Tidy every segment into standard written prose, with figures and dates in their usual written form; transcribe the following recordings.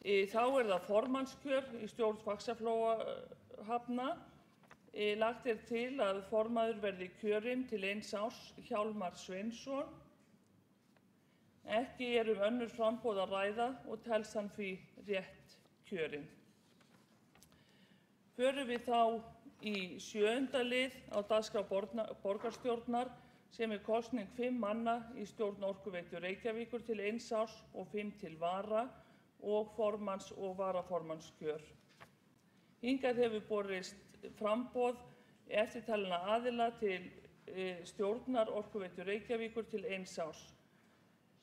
Þá það formannskjör í stjórn Faxaflóahafna. Lagt til að formaður verði kjörinn til 1 árs Hjálmar Sveinsson. Ekki önnur framboð að ræða og telst hann því rétt kjörinn. Förum við þá í 7. lið á dagskrá borgarstjórnar sem kosning 5 manna í stjórn Orkuveitu Reykjavíkur til 1 árs og 5 til vara og formanns- og varaformannskjör. Hingað hefur borist framboð eftirtalinna aðila til stjórnar Orkuveitu Reykjavíkur til 1 árs.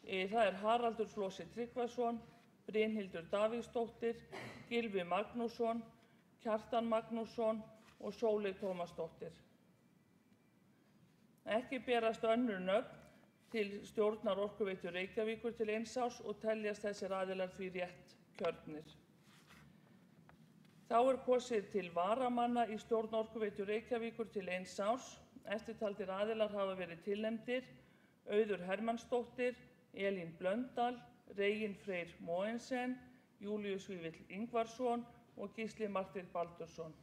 Það Haraldur Flosi Tryggvason, Brynhildur Davíðsdóttir, Gylfi Magnússon, Kjartan Magnússon og Sóley Tómasdóttir. Ekki berast önnur nöfn til stjórnar Orkuveitu Reykjavíkur til 1 árs og teljast þessir aðilar því rétt kjörnir. Þá kosið til varamanna í stjórn Orkuveitu Reykjavíkur til 1 árs. Eftirtaldir aðilar hafa verið tilnefndir: Auður Hermannsdóttir, Elín Blöndal, Reginn Freyr Mogensen, Júlíus Vífill Ingvarsson og Gísli Marteinn Baldursson.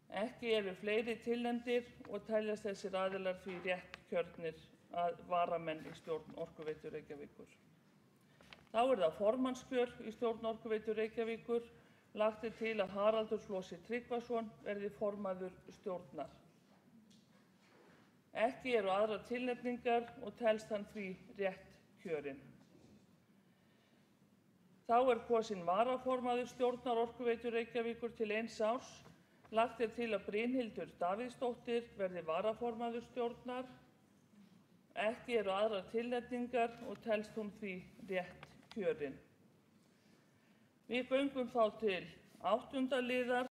Ekki fleiri tilnefndir og teljast þessir aðilar því rétt kjörnir að varamenn í stjórn Orkuveitu Reykjavíkur. Þá það formannskjör í stjórn Orkuveitu Reykjavíkur. Lagt til að Haraldur Flosi Tryggvason verði formaður stjórnar. Ekki aðrar tilnefningar og telst hann því rétt kjörinn. Þá kosin varaformaður stjórnar Orkuveitu Reykjavíkur til 1 árs. Lagt til að Brynhildur Davíðsdóttir verði varaformaður stjórnar. Ekki aðrar tilnefningar og telst hún því rétt kjörinn. Við göngum þá til 8. liðar